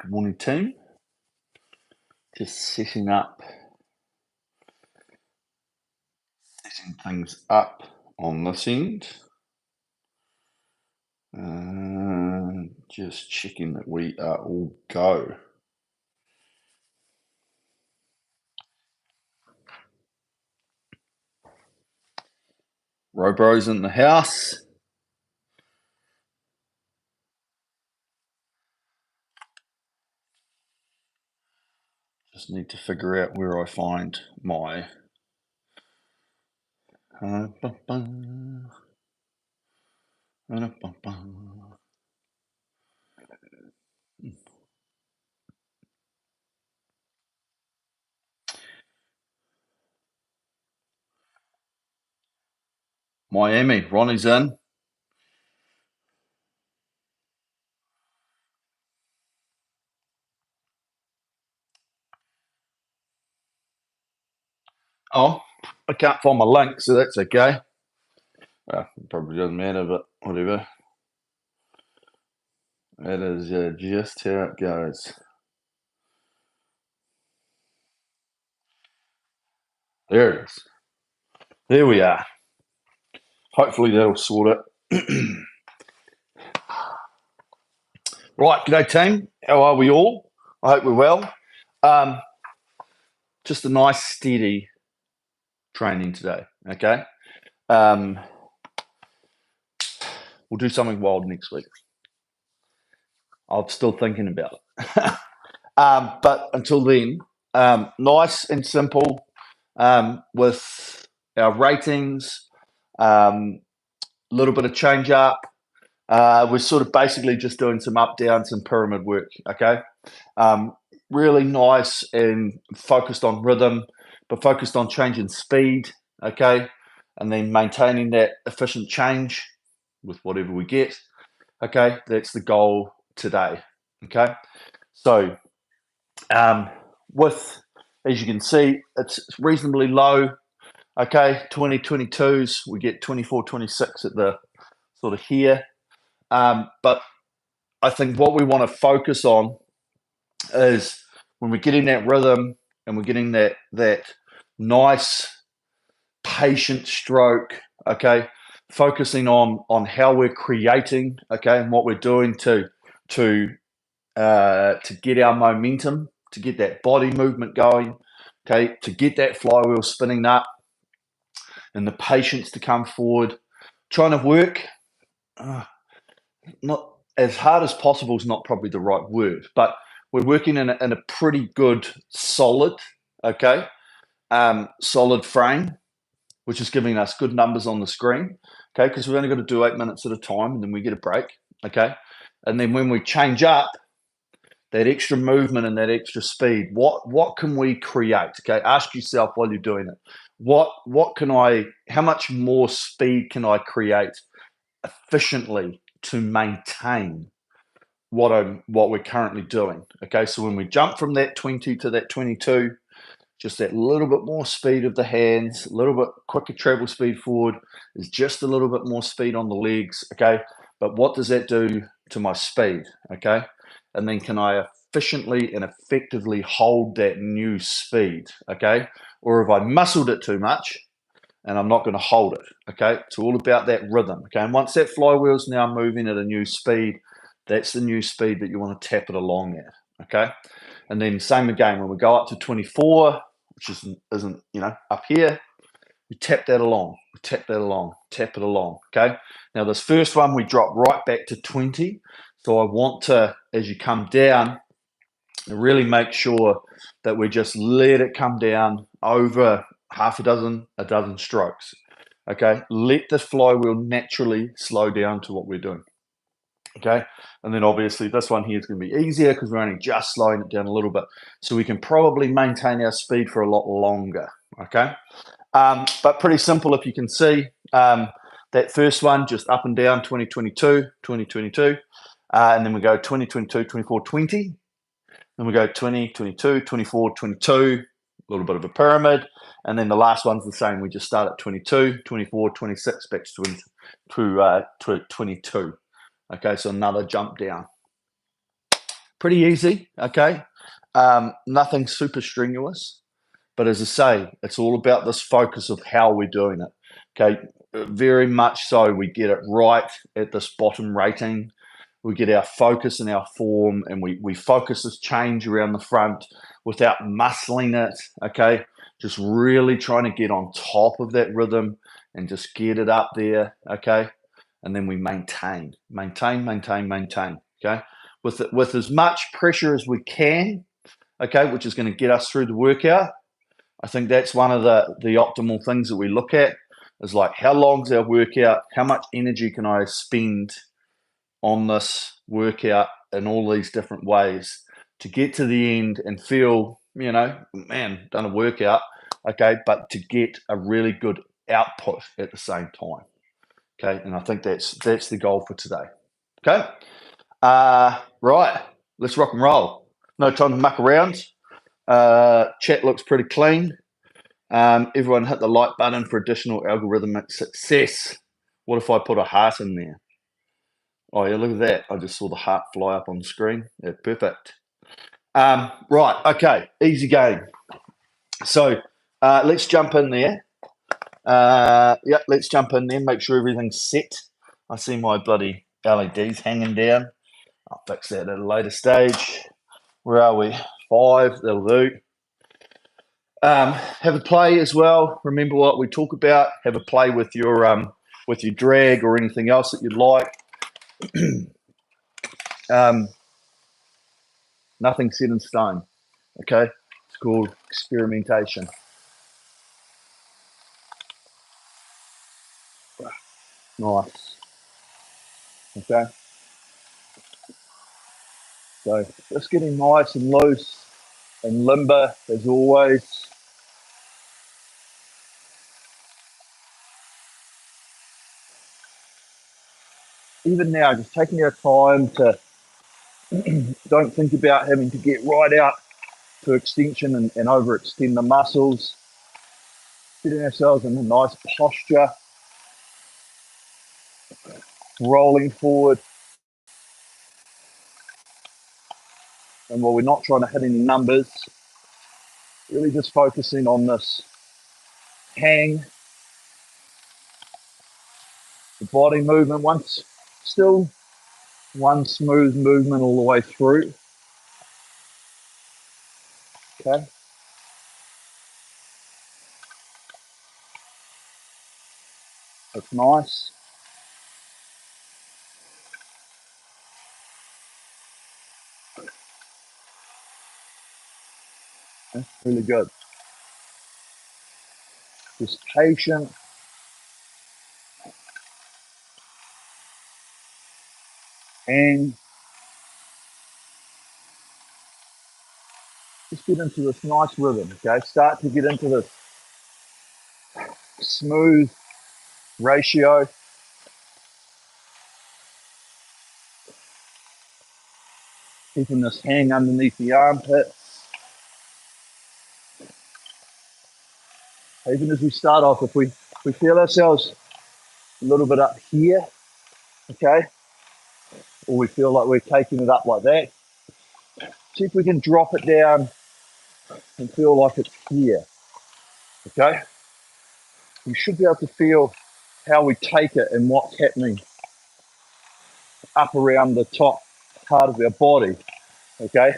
Good morning, team. Just setting things up on this end. Just checking that we are all go. Robro's in the house. Just need to figure out where I find my Miami. Ronnie's in. Oh, I can't find my link, so that's okay. Well, it probably doesn't matter, but whatever. That is just how it goes. There it is. There we are. Hopefully that'll sort it. Right, g'day team. How are we all? I hope we're well. Just a nice steady training today, okay? We'll do something wild next week. I'm still thinking about it. But until then, nice and simple with our ratings, little bit of change up. We're sort of basically just doing some up, down, some pyramid work, okay? Really nice and focused on rhythm, but focused on changing speed, okay? And then maintaining that efficient change with whatever we get, okay? That's the goal today, okay? So with, as you can see, it's reasonably low, okay? 2022s, we get 24, 26 at the sort of here. But I think what we want to focus on is when we're getting that rhythm and we're getting that nice patient stroke, okay, focusing on how we're creating, okay, and what we're doing to get our momentum, to get that body movement going, okay, to get that flywheel spinning up and the patience to come forward, trying to work not as hard as possible is not probably the right word, but we're working in a pretty good solid, okay, solid frame, which is giving us good numbers on the screen, okay, because we've only got to do 8 minutes at a time and then we get a break, okay, and then when we change up that extra movement and that extra speed, what can we create? Okay, ask yourself while you're doing it, how much more speed can I create efficiently to maintain what we're currently doing? Okay, so when we jump from that 20 to that 22, just that little bit more speed of the hands, a little bit quicker travel speed forward, is just a little bit more speed on the legs, okay? But what does that do to my speed, okay? And then can I efficiently and effectively hold that new speed, okay? Or have I muscled it too much and I'm not going to hold it, okay? It's all about that rhythm, okay? And once that flywheel's now moving at a new speed, that's the new speed that you want to tap it along at, okay? And then same again, when we go up to 24, which isn't up here, we tap that along, tap it along, okay? Now this first one, we drop right back to 20. So I want to, as you come down, really make sure that we just let it come down over half a dozen strokes, okay? Let the flywheel naturally slow down to what we're doing. Okay, and then obviously this one here is going to be easier because we're only just slowing it down a little bit, so we can probably maintain our speed for a lot longer. Okay, but pretty simple. If you can see that first one, just up and down, 2022, 2022, and then we go 2022, 24, 20, then we go 20, 22, 24, 22, a little bit of a pyramid, and then the last one's the same. We just start at 22, 24, 26, back to 22. Okay, so another jump down. Pretty easy, okay? Nothing super strenuous. But as I say, it's all about this focus of how we're doing it. Okay, very much so. We get it right at this bottom rating. We get our focus and our form, and we focus this change around the front without muscling it. Okay, just really trying to get on top of that rhythm and just get it up there. Okay, and then we maintain. Okay, with as much pressure as we can. Okay, which is going to get us through the workout. I think that's one of the optimal things that we look at is like, how long's our workout? How much energy can I spend on this workout in all these different ways to get to the end and feel, man, done a workout, okay, but to get a really good output at the same time, okay? And I think that's the goal for today, okay? Right, let's rock and roll. No time to muck around. Chat looks pretty clean. Everyone hit the like button for additional algorithmic success. What if I put a heart in there? Oh yeah, look at that. I just saw the heart fly up on the screen. Yeah, perfect. Right, okay, easy game. So let's jump in there. Let's jump in there, make sure everything's set. I see my bloody LEDs hanging down. I'll fix that at a later stage. Where are we? 5, that'll do. Have a play as well. Remember what we talk about. Have a play with your drag or anything else that you'd like. Nothing set in stone. Okay, it's called experimentation. Nice. Okay. So just getting nice and loose and limber as always. Even now, just taking our time to don't think about having to get right out to extension and overextend the muscles. Getting ourselves in a nice posture, rolling forward. And while we're not trying to hit any numbers, really just focusing on this hang, the body movement, still one smooth movement all the way through. Okay. That's nice. That's really good. Just patient. And just get into this nice rhythm, okay? Start to get into this smooth ratio. Keeping this hang underneath the armpits. Even as we start off, if we feel ourselves a little bit up here, okay, or we feel like we're taking it up like that, see if we can drop it down and feel like it's here, okay? We should be able to feel how we take it and what's happening up around the top part of our body, okay?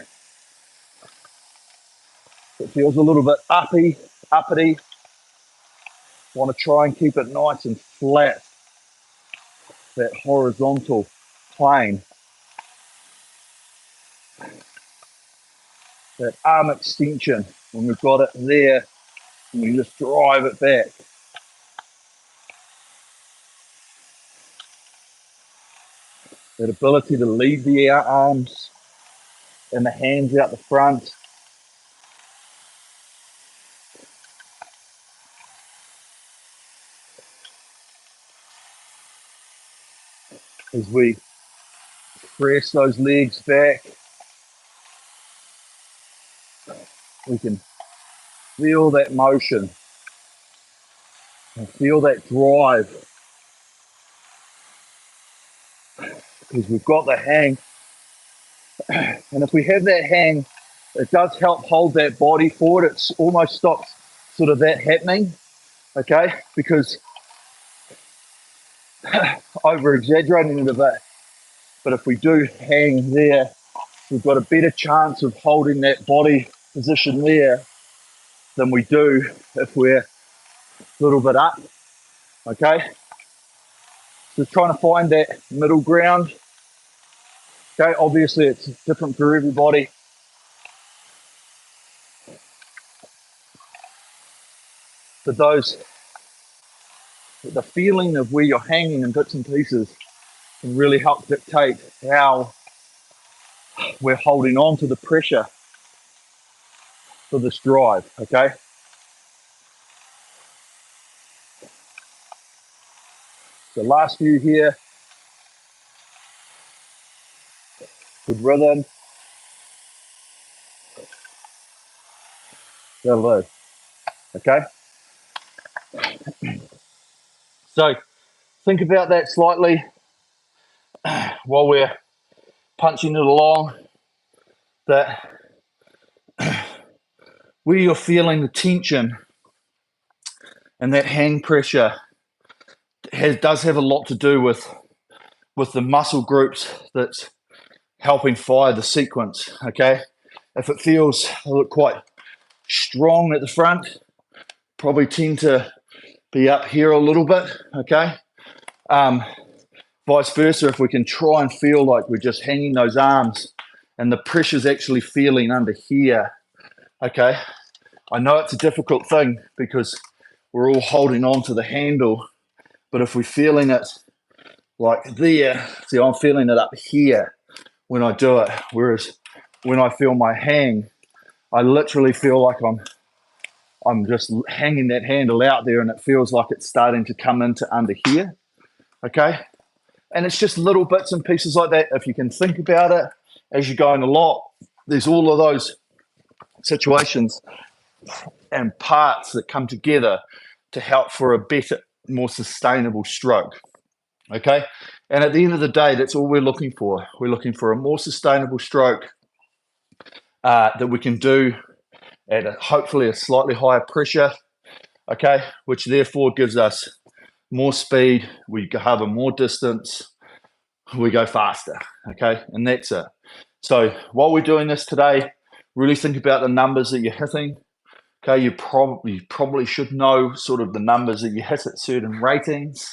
It feels a little bit uppity. Want to try and keep it nice and flat, that horizontal plane. That arm extension, when we've got it there, and we just drive it back. That ability to lead the arms and the hands out the front. As we press those legs back, we can feel that motion and feel that drive, because we've got the hang And if we have that hang, it does help hold that body forward. It almost stops sort of that happening, okay? Because over exaggerating it a bit, but if we do hang there, we've got a better chance of holding that body position there than we do if we're a little bit up, okay? So trying to find that middle ground, okay? Obviously it's different for everybody. But the feeling of where you're hanging in bits and pieces can really help dictate how we're holding on to the pressure for this drive, okay? The last few here, good rhythm, that'll do, okay? So think about that slightly while we're punching it along, that where you're feeling the tension and that hang pressure does have a lot to do with the muscle groups that's helping fire the sequence, okay? If it feels quite strong at the front, probably tend to be up here a little bit, okay? Vice versa, if we can try and feel like we're just hanging those arms and the pressure's actually feeling under here, okay? I know it's a difficult thing because we're all holding on to the handle, but if we're feeling it like there, see, I'm feeling it up here when I do it, whereas when I feel my hang, I literally feel like I'm just hanging that handle out there and it feels like it's starting to come into under here, okay? And it's just little bits and pieces like that. If you can think about it as you're going along, there's all of those situations and parts that come together to help for a better, more sustainable stroke, okay? And at the end of the day, that's all we're looking for. We're looking for a more sustainable stroke that we can do at hopefully a slightly higher pressure, okay, which therefore gives us more speed, we cover more distance, we go faster, okay, and that's it. So while we're doing this today, really think about the numbers that you're hitting, okay? You probably should know sort of the numbers that you hit at certain ratings,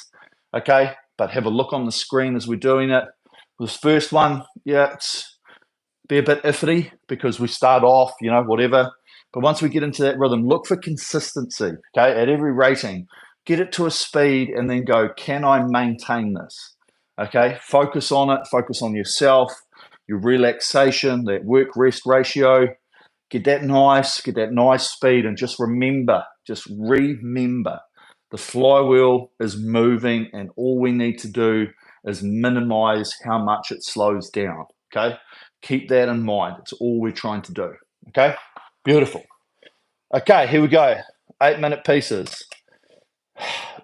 okay, but have a look on the screen as we're doing it. This first one, yeah, it's be a bit iffy because we start off, whatever. But once we get into that rhythm, look for consistency, okay? At every rating, get it to a speed and then go, can I maintain this? Okay, focus on it, focus on yourself, your relaxation, that work-rest ratio. Get that nice speed and just remember, the flywheel is moving and all we need to do is minimize how much it slows down, okay? Keep that in mind. It's all we're trying to do, okay? Beautiful. Okay, here we go. 8-minute pieces.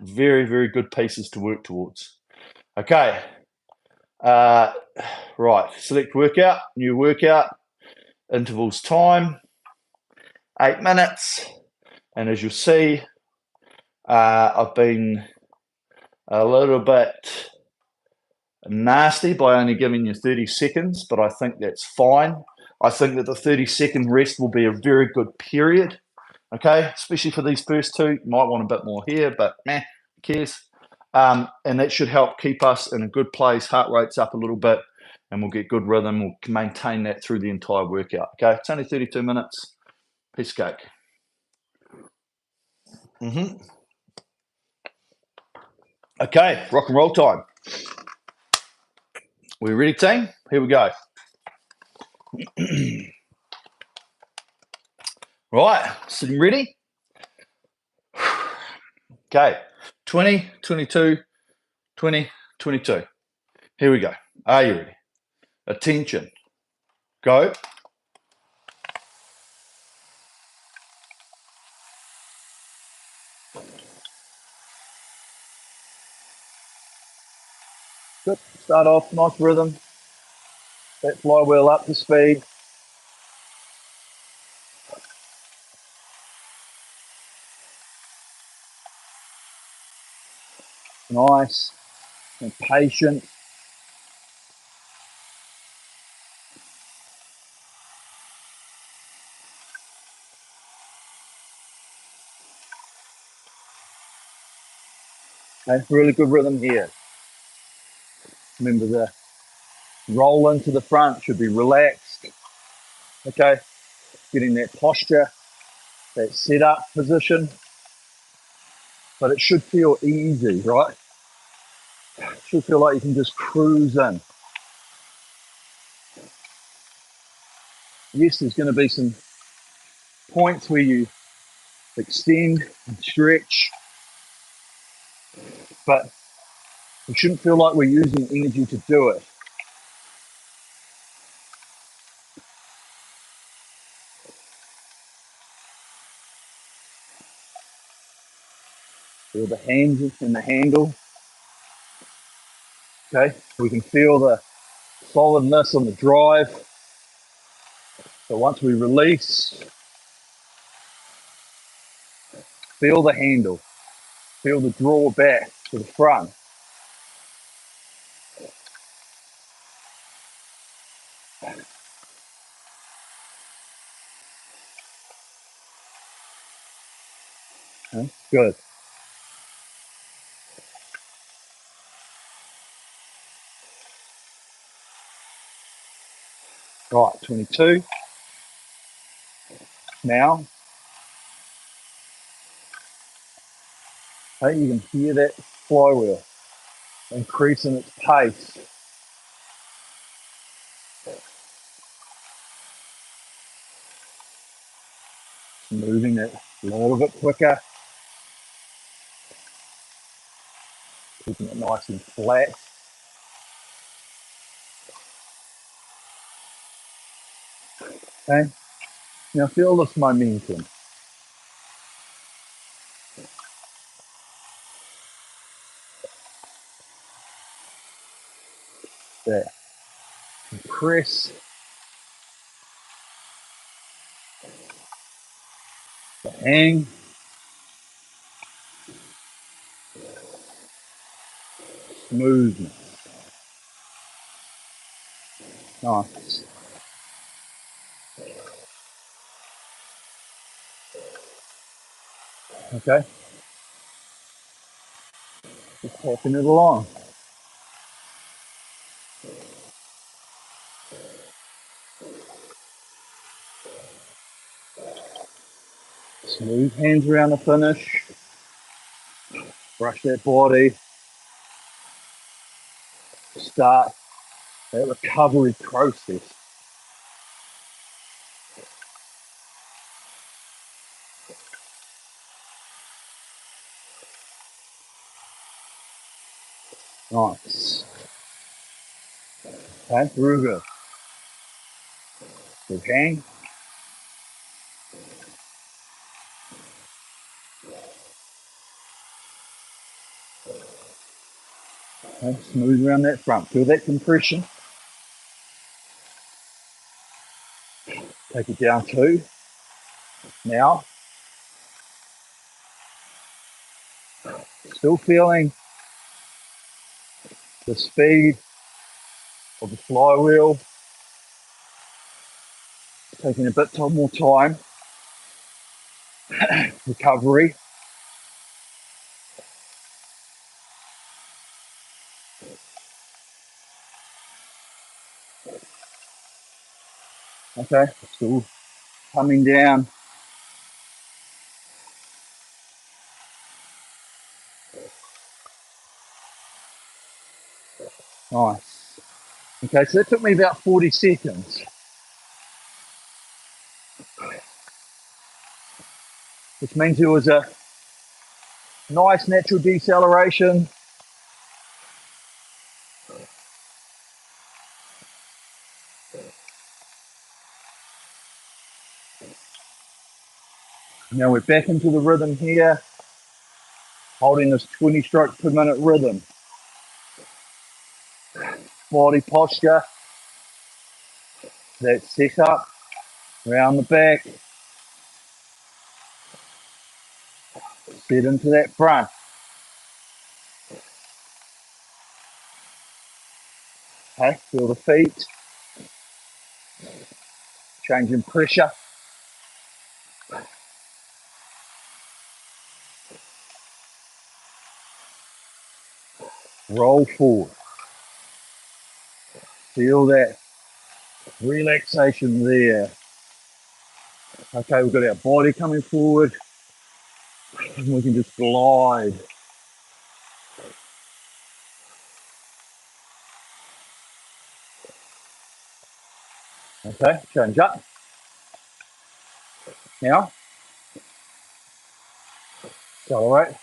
Very, very good pieces to work towards. Okay. Right, select workout, new workout, intervals time, 8 minutes. And as you'll see, I've been a little bit nasty by only giving you 30 seconds, but I think that's fine. I think that the 30-second rest will be a very good period, okay? Especially for these first two. You might want a bit more here, but who cares? And that should help keep us in a good place. Heart rate's up a little bit, and we'll get good rhythm. We'll maintain that through the entire workout, okay? It's only 32 minutes. Piece of cake. Okay, rock and roll time. We ready, team? Here we go. Right, sitting ready? Okay, 20, 22, 20, 22. Here we go. Are you ready? Attention. Go. Good. Start off, nice rhythm. that flywheel up to speed. Nice and patient. Okay, really good rhythm here. Remember, the roll into the front should be relaxed. Okay, getting that posture, that setup position, but it should feel easy, right? It should feel like you can just cruise in. Yes, there's going to be some points where you extend and stretch, but we shouldn't feel like we're using energy to do it. Feel the hands and the handle. Okay, we can feel the solidness on the drive. So once we release, feel the handle, feel the draw back to the front. Okay, good. Right, 22. Now, okay, you can hear that flywheel increasing its pace. Moving it a little bit quicker, keeping it nice and flat. Okay, now feel this momentum. There, compress the hang, smoothness. Nice. Okay, just tapping it along. Smooth hands around the finish. Brush that body. Start that recovery process. Nice. Okay, very good. Good hang. Okay, smooth around that front. Feel that compression. Take it down 2. Now, still feeling the speed of the flywheel. Taking a bit more time. Recovery. Okay, still coming down. Nice. Okay, so that took me about 40 seconds, which means it was a nice natural deceleration. Now we're back into the rhythm here, holding this 20 strokes per minute rhythm. Body posture. that setup around the back, set into that front. Okay, feel the feet, changing pressure. Roll forward. Feel that relaxation there. Okay, we've got our body coming forward and we can just glide. Okay, change up. Now, accelerate,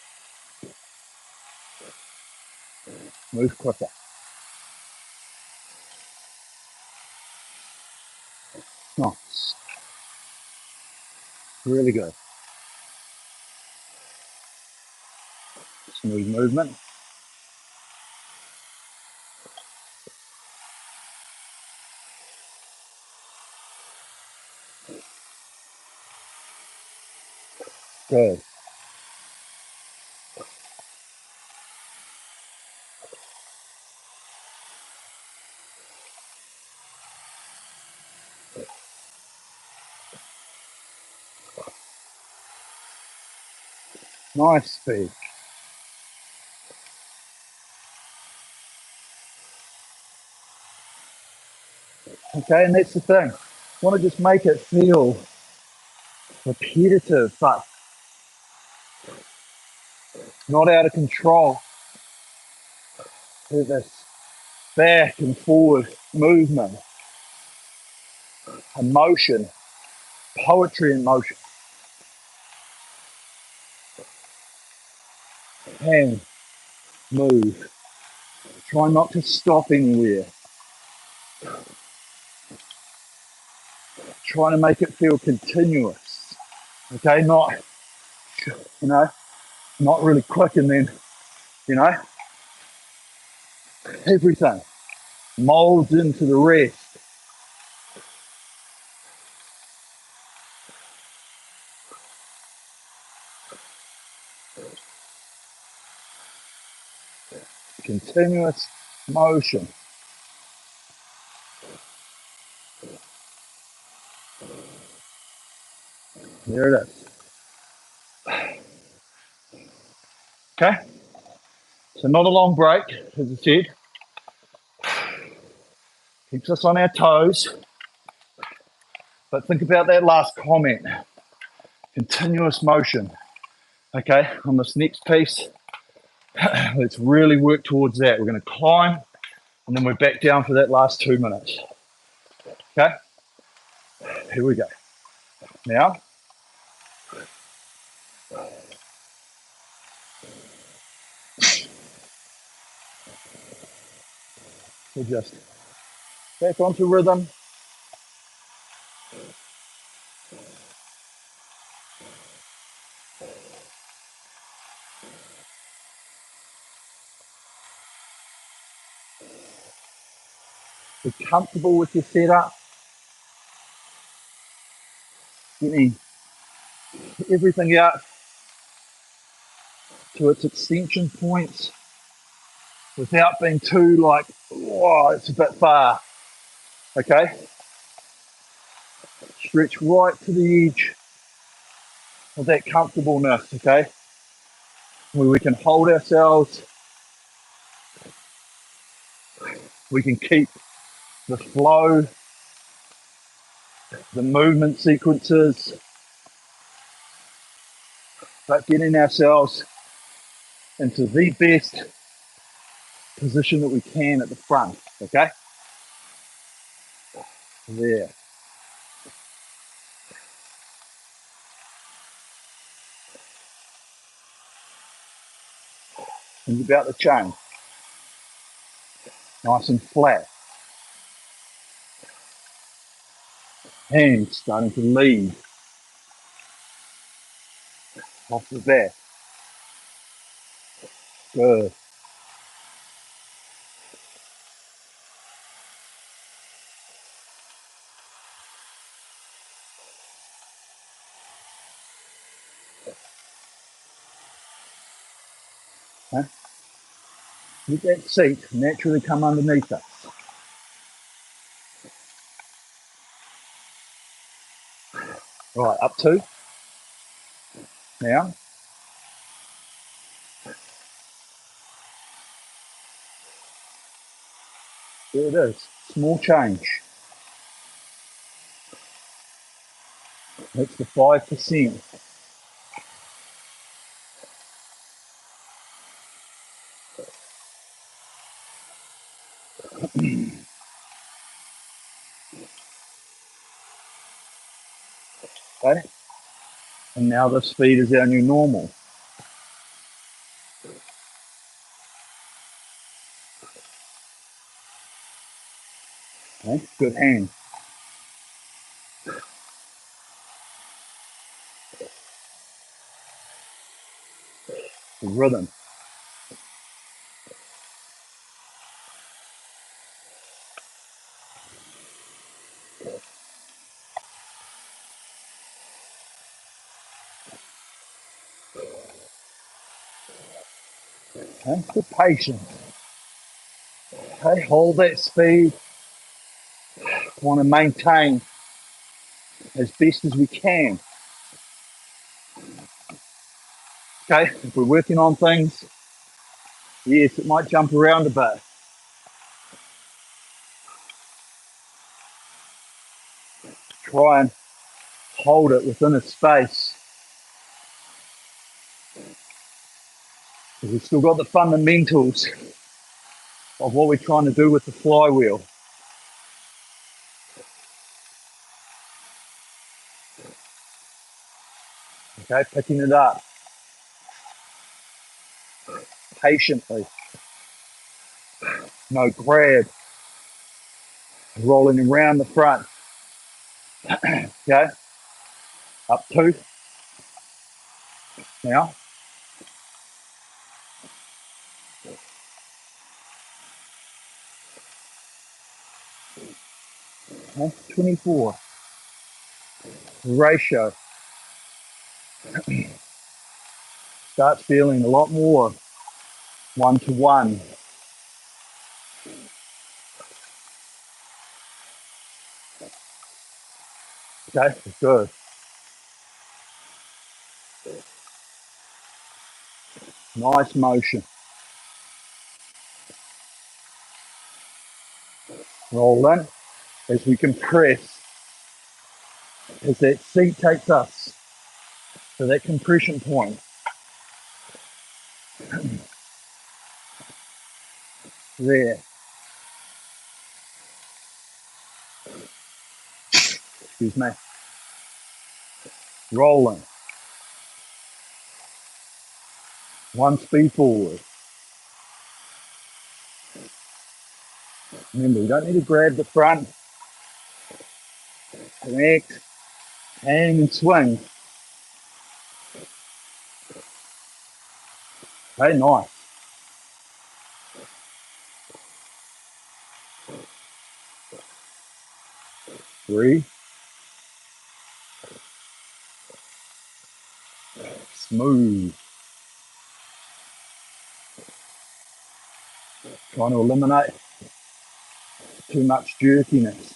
move quicker. Nice, really good. Smooth movement. Good. Nice speed. Okay, and that's the thing. Want to just make it feel repetitive, but not out of control. There's this back and forward movement, emotion, poetry in motion. Hand, move. Try not to stop anywhere. Trying to make it feel continuous. Okay, not, you know, not really quick and then, you know, everything molds into the rest. Continuous motion. There it is. Okay, so not a long break, as I said. Keeps us on our toes. But think about that last comment. Continuous motion. Okay, on this next piece, let's really work towards that. We're going to climb and then we're back down for that last 2 minutes. Okay, here we go. Now, we'll just back onto rhythm. Be comfortable with your setup. Getting everything out to its extension points without being too like, oh, it's a bit far. Okay, stretch right to the edge of that comfortableness. Okay, where we can hold ourselves, we can keep the flow, the movement sequences, but getting ourselves into the best position that we can at the front. Okay, there. Think about the chain, nice and flat. Hands starting to lead off the back. Good. Okay? Let that seat naturally come underneath us. Right, up 2. Now, there it is. Small change. That's the 5%. Okay? And now the speed is our new normal. Okay? Good hand. The rhythm. Okay? Good patience. Okay? Hold that speed. Want to maintain as best as we can. Okay? If we're working on things, yes, it might jump around a bit. Try and hold it within a space. We've still got the fundamentals of what we're trying to do with the flywheel. Okay, picking it up patiently. No grab, rolling around the front. Okay, up 2. Now, okay, 24. Ratio. Start feeling a lot more 1-to-1. Okay, good. Nice motion. Roll in as we compress, as that seat takes us to that compression point. There. Excuse me. Rolling. 1 speed forward. Remember, you don't need to grab the front. Connect, hang and swing. Okay, nice. 3. Smooth. Trying to eliminate too much jerkiness.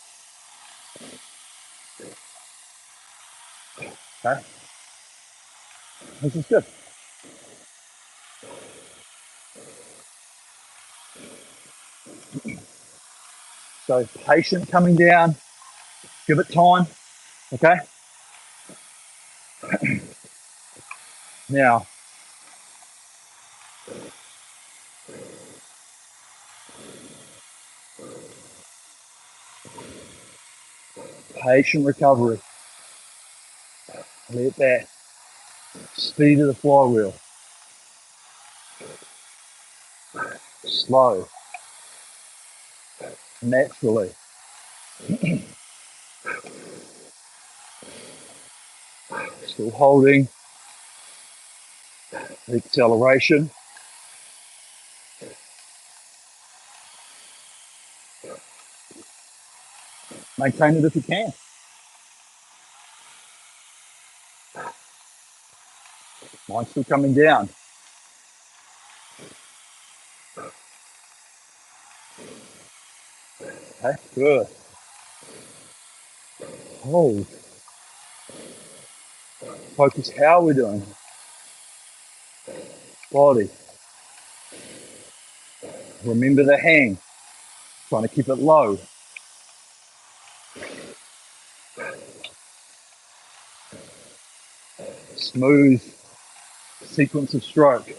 Okay, this is good. So patient coming down. Give it time. Okay. Now, patient recovery. Let that speed of the flywheel. Slow. Naturally. Still holding the acceleration. Maintain it if you can. Mine's still coming down. Okay, good. Hold. Focus how we're doing. Body. Remember the hang. Trying to keep it low. Smooth sequence of stroke.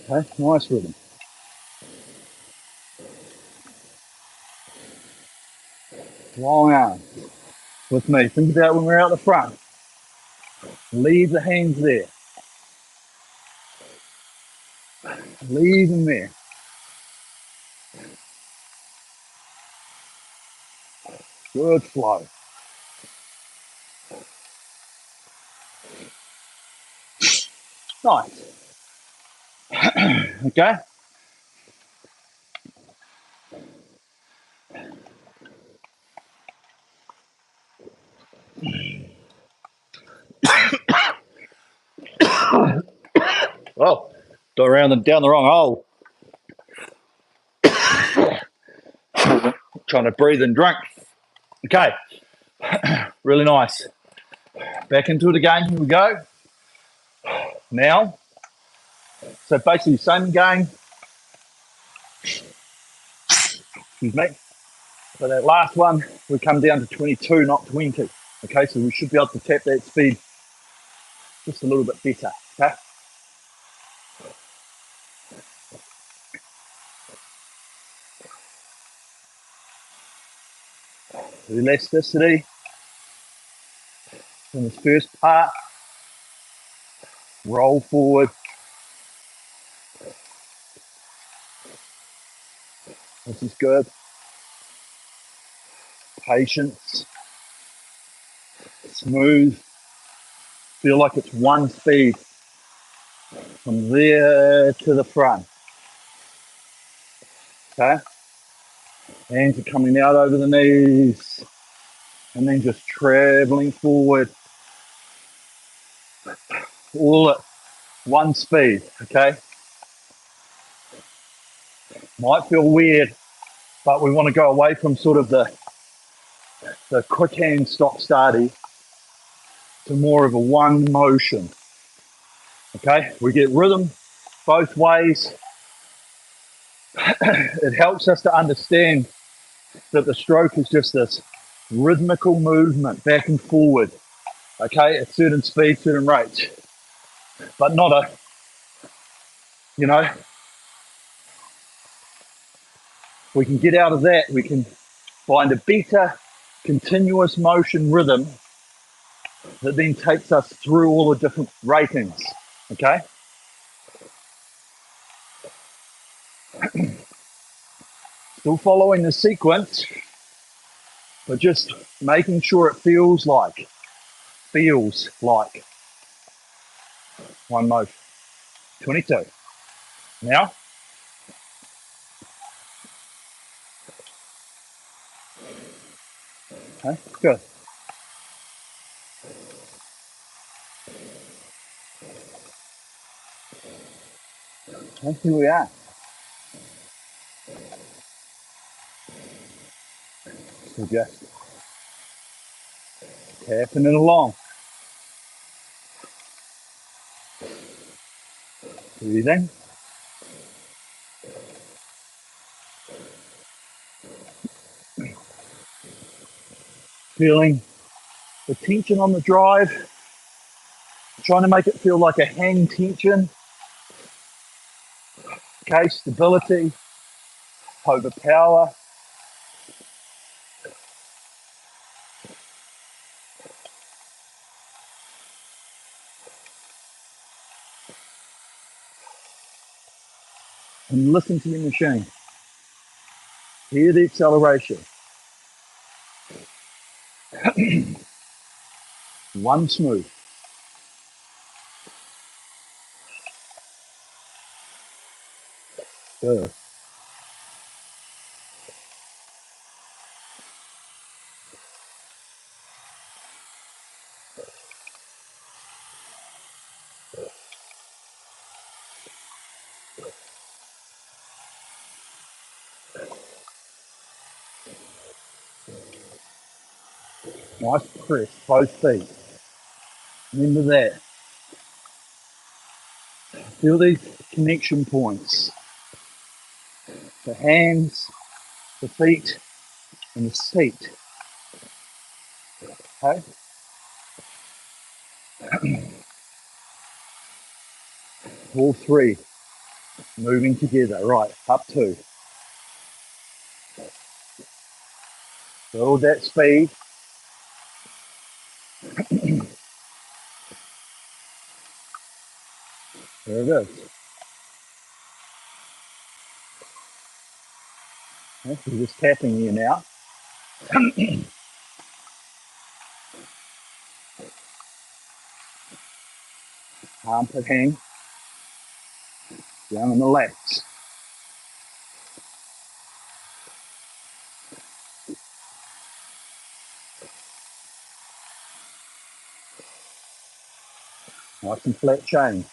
Okay, nice rhythm. Long arm. With me. Think about when we're out the front. Leave the hands there. Leave them there. Good flow. Nice. Okay. Oh, got around and down the wrong hole. Trying to breathe and drink. Okay. Really nice. Back into it again. Here we go. Now. So basically, same again. Excuse me. So that last one, we come down to 22, not 20. Okay, so we should be able to tap that speed just a little bit better. Okay. Elasticity in this first part. Roll forward. This is good. Patience. Smooth. Feel like it's one speed from there to the front. Okay. Hands are coming out over the knees. And then just traveling forward. All at one speed. Okay. Might feel weird, but we want to go away from sort of the quick hand stop starty to more of a one motion. Okay, we get rhythm both ways. It helps us to understand that the stroke is just this rhythmical movement back and forward, okay, at certain speeds, certain rates, but not a, you know, we can get out of that. We can find a better continuous motion rhythm that then takes us through all the different ratings, okay? Still following the sequence, but just making sure it feels like one motion. 22. Now, okay, good. Okay, here we are. So just tapping it along. Breathing. Feeling the tension on the drive. Trying to make it feel like a hang tension. Okay, stability, overpower. And listen to your machine. Hear the acceleration. One smooth. Good. Nice press, both feet. Remember that. Feel these connection points. The hands, the feet, and the seat. Okay? All three moving together. Right, up two. Build that speed. There it is. Okay, we're just tapping here now. Armpit hang down on the lats. Nice and flat chain.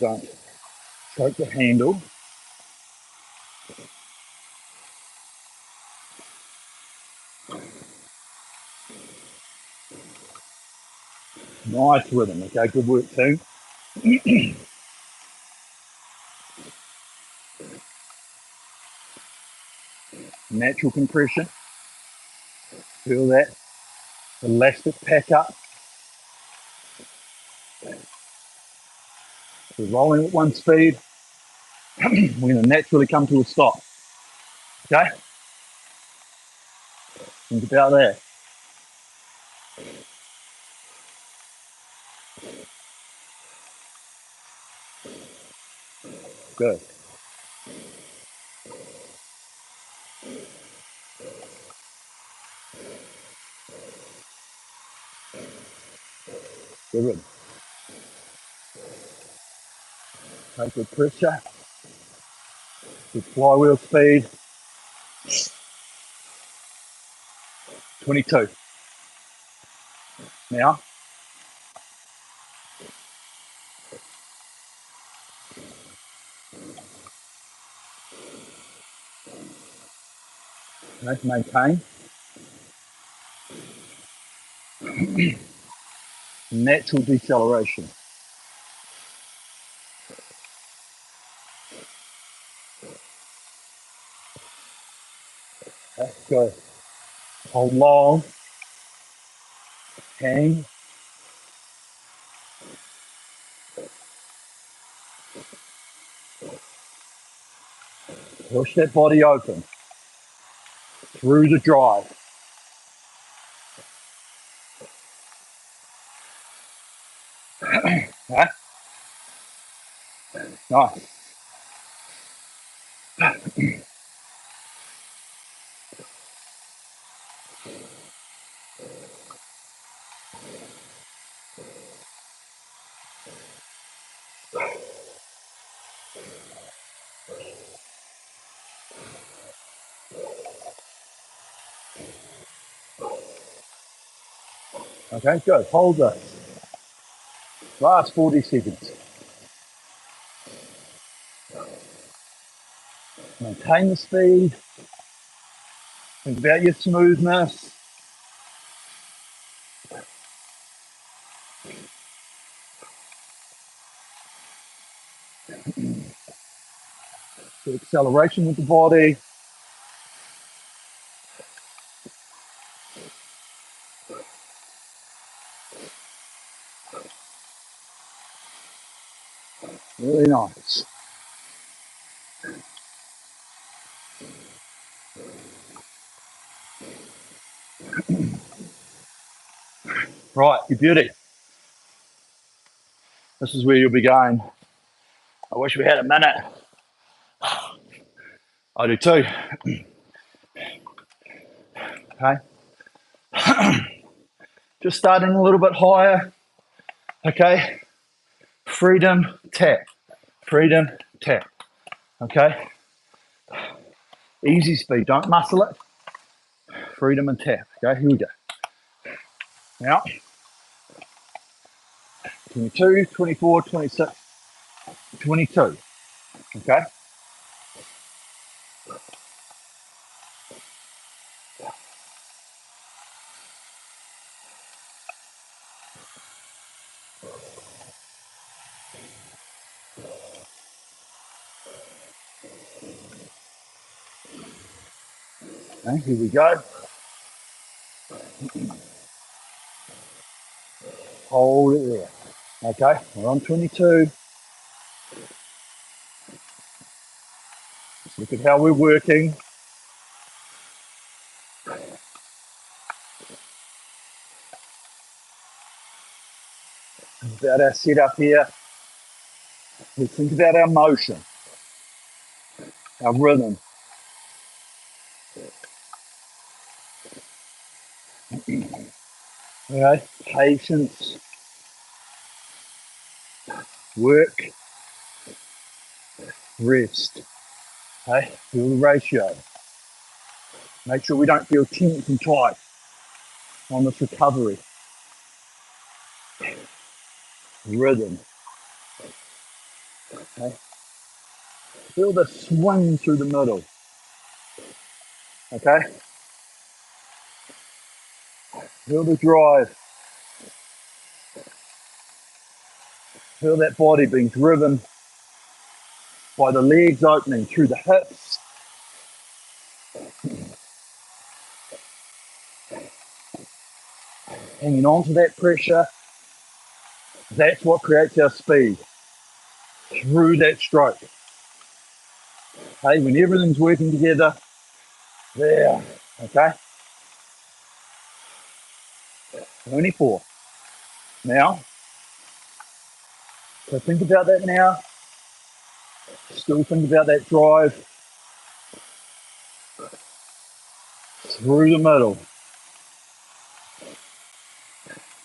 Don't choke the handle. Nice rhythm. Okay, good work team. Natural compression. Feel that elastic pack up. We're rolling at one speed. We're going to naturally come to a stop. Okay? Think about that. Good. Good. Take good pressure. Good flywheel speed. 22. Now, okay, maintain. Natural deceleration. Okay, go. Hold long. Hang. Push that body open through the drive. Okay? Nice. Okay, good. Hold this. Last 40 seconds. Maintain the speed. Think about your smoothness. The acceleration with the body. Really nice. Right, you beauty. This is where you'll be going. I wish we had a minute. I do too. Okay. Just starting a little bit higher. Okay. Freedom, tap. Freedom, tap. Okay. Easy speed. Don't muscle it. Freedom and tap. Okay, here we go. Now, 22, 24, 26, 22. Okay. Okay, here we go. Hold it there. Okay, we're on 22. Let's look at how we're working. About our setup here. Let's think about our motion, our rhythm. Okay, patience, work, rest. Okay, feel the ratio. Make sure we don't feel tense and tight on this recovery. Rhythm. Okay, feel the swing through the middle. Okay, feel the drive. Feel that body being driven by the legs opening through the hips. Hanging on to that pressure. That's what creates our speed through that stroke. Okay, when everything's working together, there. Okay, 24. Now, so think about that now. Still think about that drive through the middle.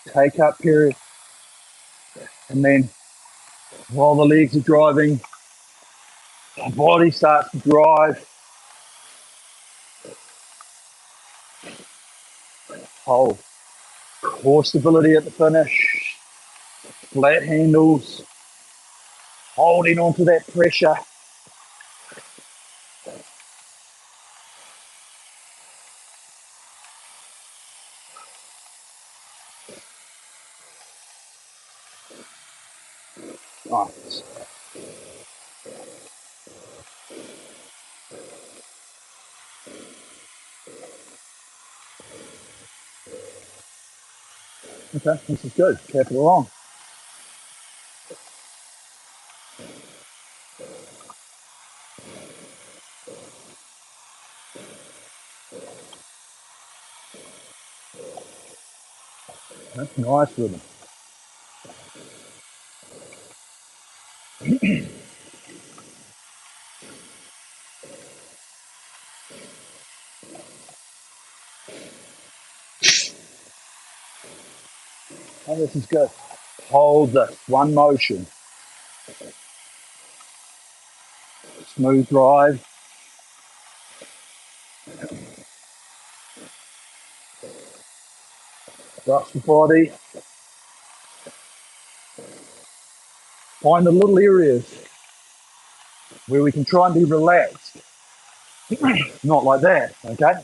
Take up period. And then while the legs are driving, the body starts to drive. Hold. Core stability at the finish. Flat handles. Holding onto that pressure. Nice. Okay, this is good. Cap it along. That's nice rhythm. Oh, this is good. Hold this. One motion. Smooth drive. Thrust the body. Find the little areas where we can try and be relaxed. Not like that, okay?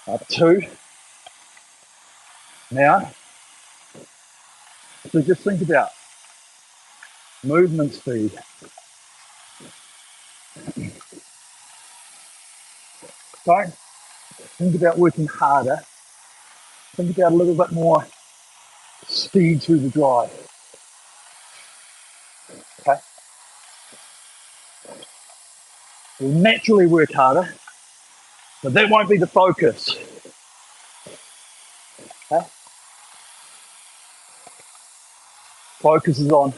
Up 2. Now, so just think about movement speed. Don't think about working harder. Think about a little bit more speed through the drive, okay? We'll naturally work harder, but that won't be the focus, okay? Focus is on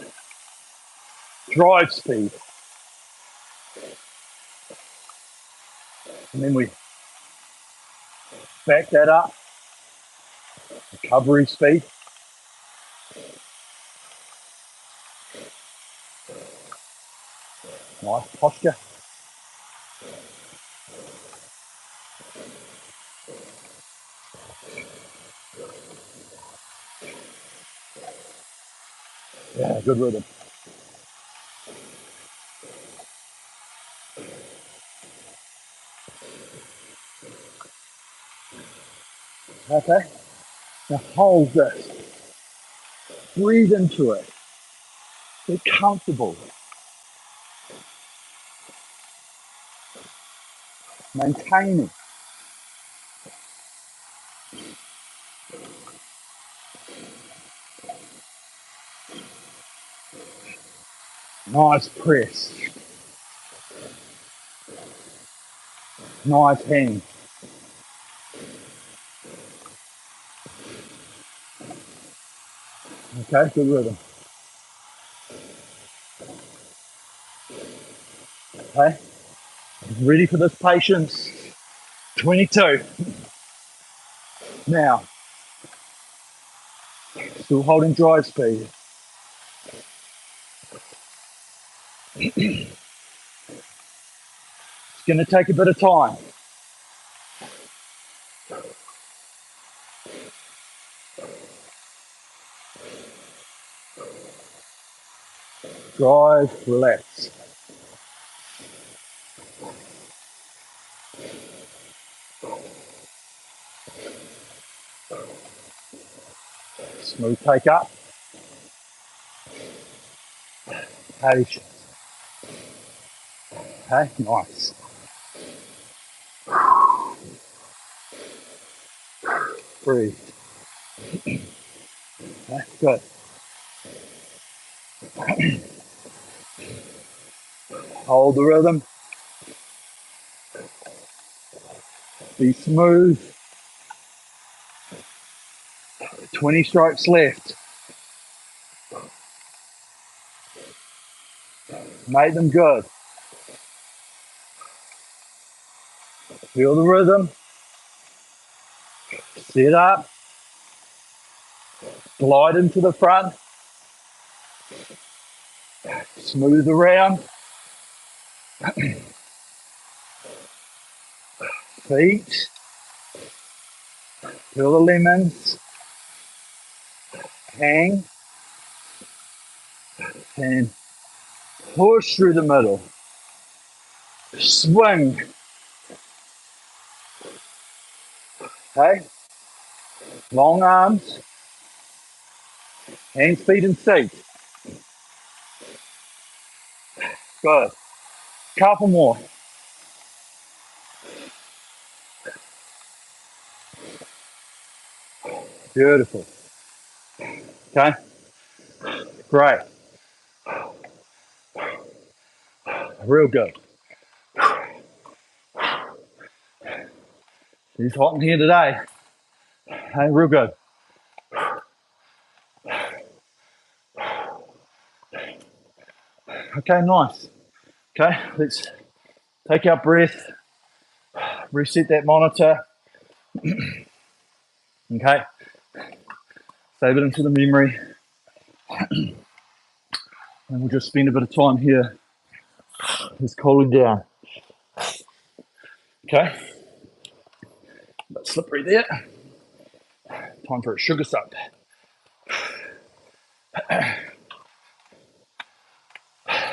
drive speed. And then we back that up, recovery speed. Nice posture. Yeah, good rhythm. Okay. Now hold this. Breathe into it. Get comfortable. Maintaining. Nice press. Nice hang. Okay, good rhythm. Okay, ready for this patience. 22. Now, still holding drive speed. It's going to take a bit of time. Drive, relax. Smooth take up. Patience. Okay, nice. Breathe. Okay, good. Hold the rhythm. Be smooth. 20 strokes left. Make them good. Feel the rhythm. Sit up. Glide into the front. Smooth around. Feet. Feel the lemons. Hang. And push through the middle. Swing. Okay. Long arms. Hands, feet, and seat. Good. Couple more. Beautiful. Okay. Great. Real good. It's hot in here today. Hey, real good. Okay, nice. Okay, let's take our breath, reset that monitor. Okay, save it into the memory. And we'll just spend a bit of time here just cooling down. Okay, a bit slippery there. Time for a sugar soap.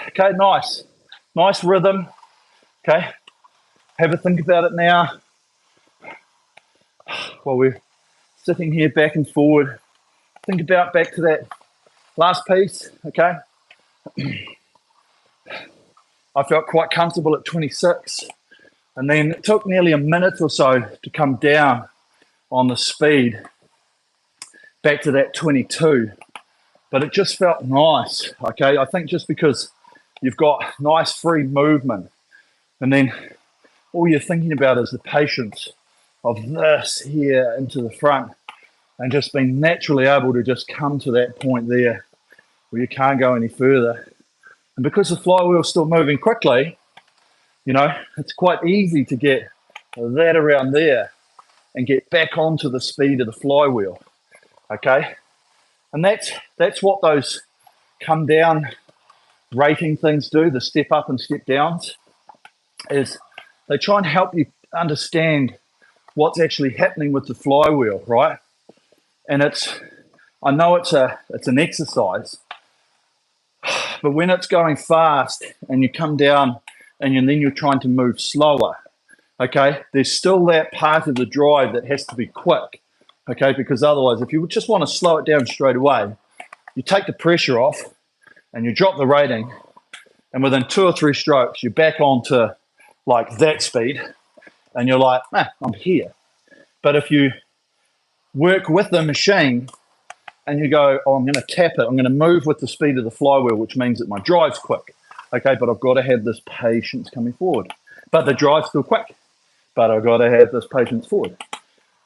Okay, nice. Nice rhythm. Okay, have a think about it now. While we're sitting here back and forward, think about back to that last piece, okay? I felt quite comfortable at 26, and then it took nearly a minute or so to come down on the speed back to that 22, but it just felt nice, okay? I think just because you've got nice free movement, and then all you're thinking about is the patience of this here into the front, and just being naturally able to just come to that point there where you can't go any further. And because the flywheel's still moving quickly, you know, it's quite easy to get that around there and get back onto the speed of the flywheel, okay? And that's what those come down rating things do, the step up and step downs, is they try and help you understand what's actually happening with the flywheel, right? And I know it's an exercise, but when it's going fast and you come down and then you're trying to move slower, okay, there's still that part of the drive that has to be quick, okay? Because otherwise, if you just want to slow it down straight away, you take the pressure off and you drop the rating, and within 2 or 3 strokes, you're back onto like that speed, and you're like, I'm here. But if you work with the machine and you go, I'm going to tap it, I'm going to move with the speed of the flywheel, which means that my drive's quick, okay? But I've got to have this patience coming forward. But the drive's still quick, but I've got to have this patience forward.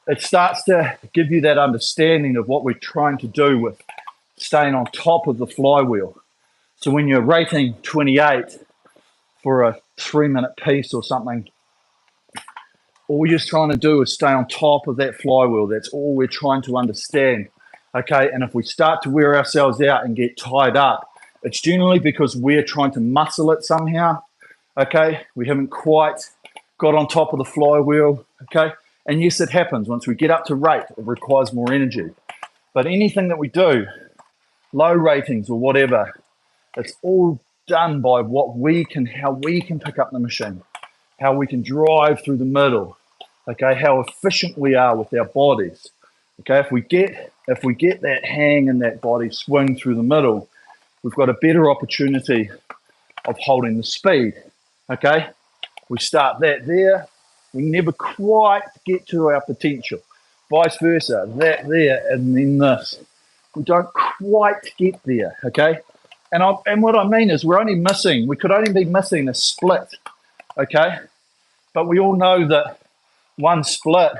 It starts to give you that understanding of what we're trying to do with staying on top of the flywheel. So when you're rating 28 for a 3-minute piece or something, all you're trying to do is stay on top of that flywheel. That's all we're trying to understand, okay? And if we start to wear ourselves out and get tied up, it's generally because we're trying to muscle it somehow, okay? We haven't quite got on top of the flywheel, okay? And yes, it happens. Once we get up to rate, it requires more energy. But anything that we do, low ratings or whatever, it's all done by what we can, how we can pick up the machine, how we can drive through the middle, okay, how efficient we are with our bodies. Okay, if we get that hang and that body swing through the middle, we've got a better opportunity of holding the speed. Okay, we start that there, we never quite get to our potential. Vice versa, that there and then this. We don't quite get there, okay? And what I mean is we could only be missing a split, okay? But we all know that one split,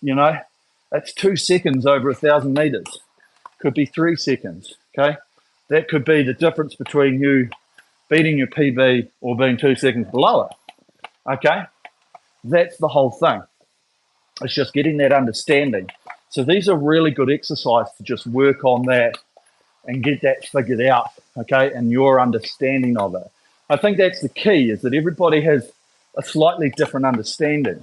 that's 2 seconds over 1,000 meters. Could be 3 seconds, okay? That could be the difference between you beating your PB or being 2 seconds below it, okay? That's the whole thing. It's just getting that understanding. So these are really good exercises to just work on that and get that figured out, okay, and your understanding of it. I think that's the key, is that everybody has a slightly different understanding.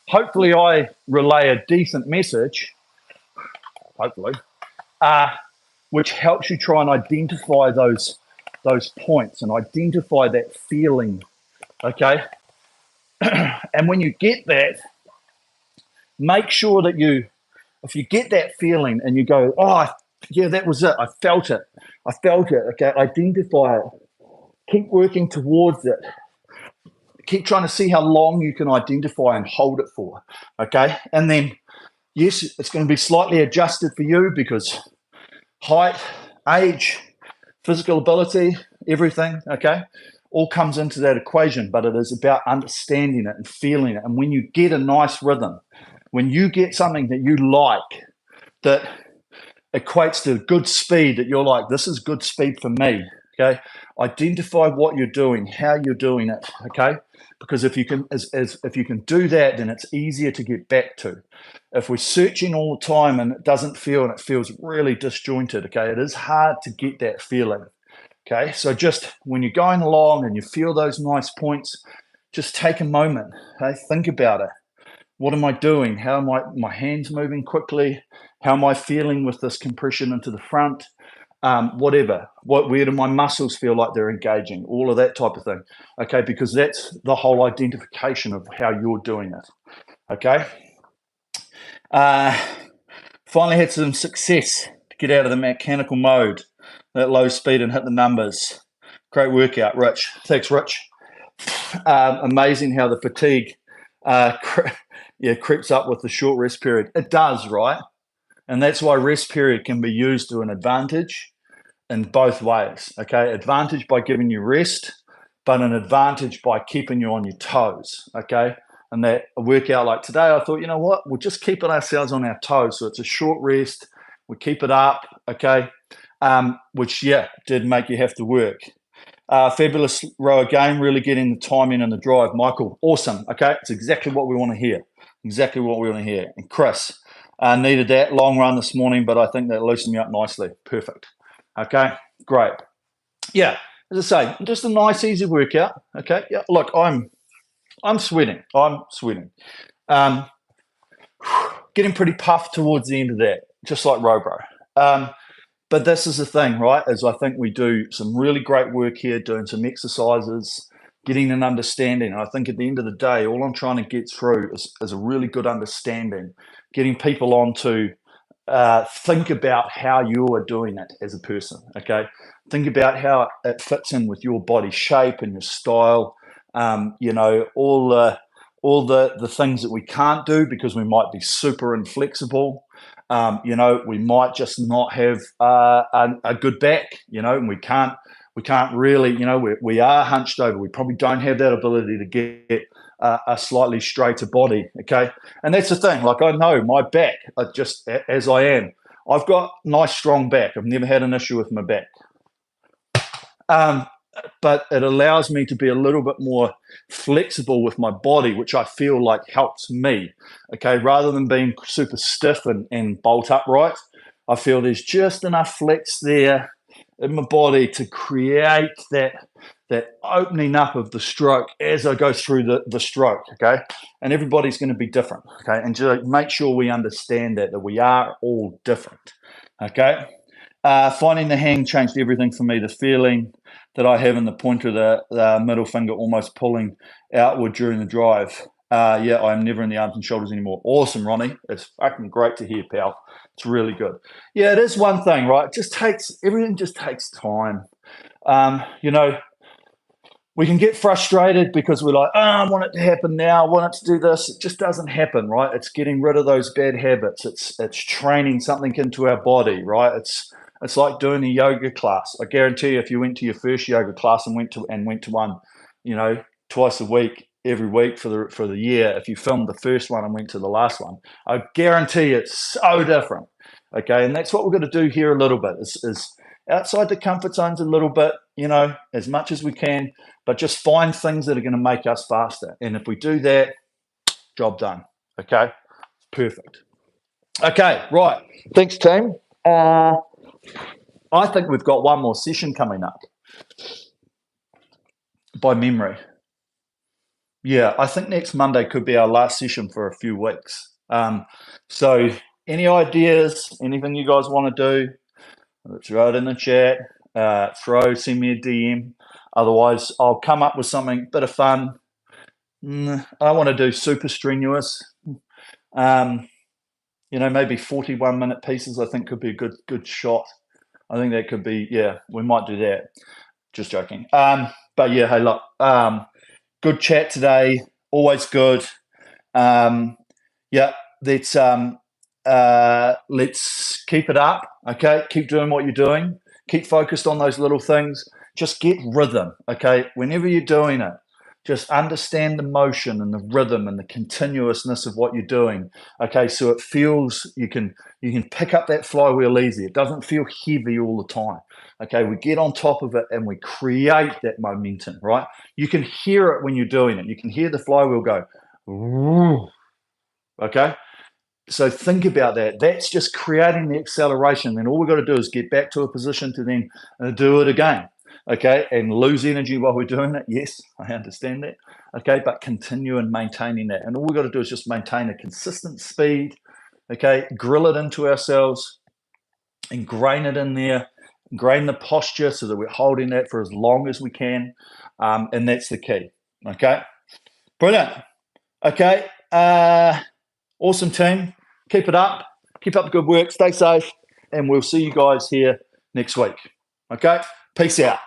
Hopefully I relay a decent message, hopefully, which helps you try and identify those points and identify that feeling, okay? And when you get that, make sure that if you get that feeling and you go, oh, yeah, that was it. I felt it. Okay, identify it. Keep working towards it. Keep trying to see how long you can identify and hold it for, okay? And then, yes, it's going to be slightly adjusted for you because height, age, physical ability, everything, okay, all comes into that equation, but it is about understanding it and feeling it. And when you get a nice rhythm, when you get something that you like, that equates to good speed, that you're like, this is good speed for me, okay? Identify what you're doing, how you're doing it, okay? Because if you can do that, then it's easier to get back to. If we're searching all the time and it doesn't feel, and it feels really disjointed, okay, it is hard to get that feeling, okay? So just when you're going along and you feel those nice points, just take a moment, okay? Think about it. What am I doing? How am my hands moving quickly? How am I feeling with this compression into the front? Whatever. Where do my muscles feel like they're engaging? All of that type of thing. Okay, because that's the whole identification of how you're doing it. Okay. Finally had some success to get out of the mechanical mode, that low speed, and hit the numbers. Great workout, Rich. Thanks, Rich. Amazing how the fatigue creeps up with the short rest period. It does, right? And that's why rest period can be used to an advantage in both ways, okay? Advantage by giving you rest, but an advantage by keeping you on your toes, okay? And that a workout like today, I thought, you know what? We'll just keep ourselves on our toes. So it's a short rest. We keep it up, okay? Which, did make you have to work. Fabulous row again, really getting the timing and the drive. Michael, awesome, okay? It's exactly what we want to hear. Exactly what we want to hear. And Chris, needed that long run this morning, but I think that loosened me up nicely. Perfect. Okay, great. Yeah, as I say, just a nice, easy workout. Okay, yeah, look, I'm sweating. Getting pretty puffed towards the end of that, just like Robro. But this is the thing, right, is I think we do some really great work here, doing some exercises getting an understanding. And I think at the end of the day, all I'm trying to get through is a really good understanding, getting people on to think about how you are doing it as a person, okay? Think about how it fits in with your body shape and your style, you know, all the things that we can't do because we might be super inflexible. You know, we might just not have a good back, you know, and we can't really, you know, we are hunched over. We probably don't have that ability to get a slightly straighter body, okay? And that's the thing. Like, I know my back, just as I am, I've got nice, strong back. I've never had an issue with my back. But it allows me to be a little bit more flexible with my body, which I feel like helps me, okay? Rather than being super stiff and bolt upright, I feel there's just enough flex there in my body to create that opening up of the stroke as I go through the stroke, okay? And everybody's going to be different, okay? And just make sure we understand that we are all different, okay? Finding the hang changed everything for me. The feeling that I have in the pointer of the middle finger almost pulling outward during the drive. Yeah, I'm never in the arms and shoulders anymore. Awesome, Ronnie. It's fucking great to hear, pal. It's really good. Yeah, it is one thing, right? Everything just takes time. You know, we can get frustrated because we're like, oh, I want it to happen now. I want it to do this. It just doesn't happen, right? It's getting rid of those bad habits. It's training something into our body, right? It's like doing a yoga class. I guarantee you, if you went to your first yoga class and went to one, you know, twice a week, every week for the year, if you filmed the first one and went to the last one, I guarantee it's so different. Okay, and that's what we're going to do here a little bit. Is outside the comfort zones a little bit, you know, as much as we can, but just find things that are going to make us faster. And if we do that, job done. Okay, perfect. Okay, right. Thanks, team. I think we've got one more session coming up by memory. Yeah, I think next Monday could be our last session for a few weeks. So any ideas, anything you guys want to do, throw it in the chat, send me a DM. Otherwise, I'll come up with something, a bit of fun. I want to do super strenuous. You know, maybe 41-minute pieces, I think could be a good shot. I think that could be, yeah, we might do that. Just joking. But yeah, hey, look, good chat today. Always good. Yeah, let's keep it up. Okay, keep doing what you're doing. Keep focused on those little things. Just get rhythm. Okay, whenever you're doing it, just understand the motion and the rhythm and the continuousness of what you're doing. Okay, so it feels you can pick up that flywheel easy. It doesn't feel heavy all the time. Okay, we get on top of it and we create that momentum, right? You can hear it when you're doing it. You can hear the flywheel go, "Ooh." Okay? So think about that. That's just creating the acceleration. Then all we've got to do is get back to a position to then do it again. Okay, and lose energy while we're doing it. Yes, I understand that. Okay, but continue and maintaining that. And all we've got to do is just maintain a consistent speed. Okay, grill it into ourselves, ingrain it in there, ingrain the posture so that we're holding that for as long as we can. And that's the key. Okay, brilliant. Okay, awesome team. Keep it up. Keep up the good work. Stay safe. And we'll see you guys here next week. Okay, peace out.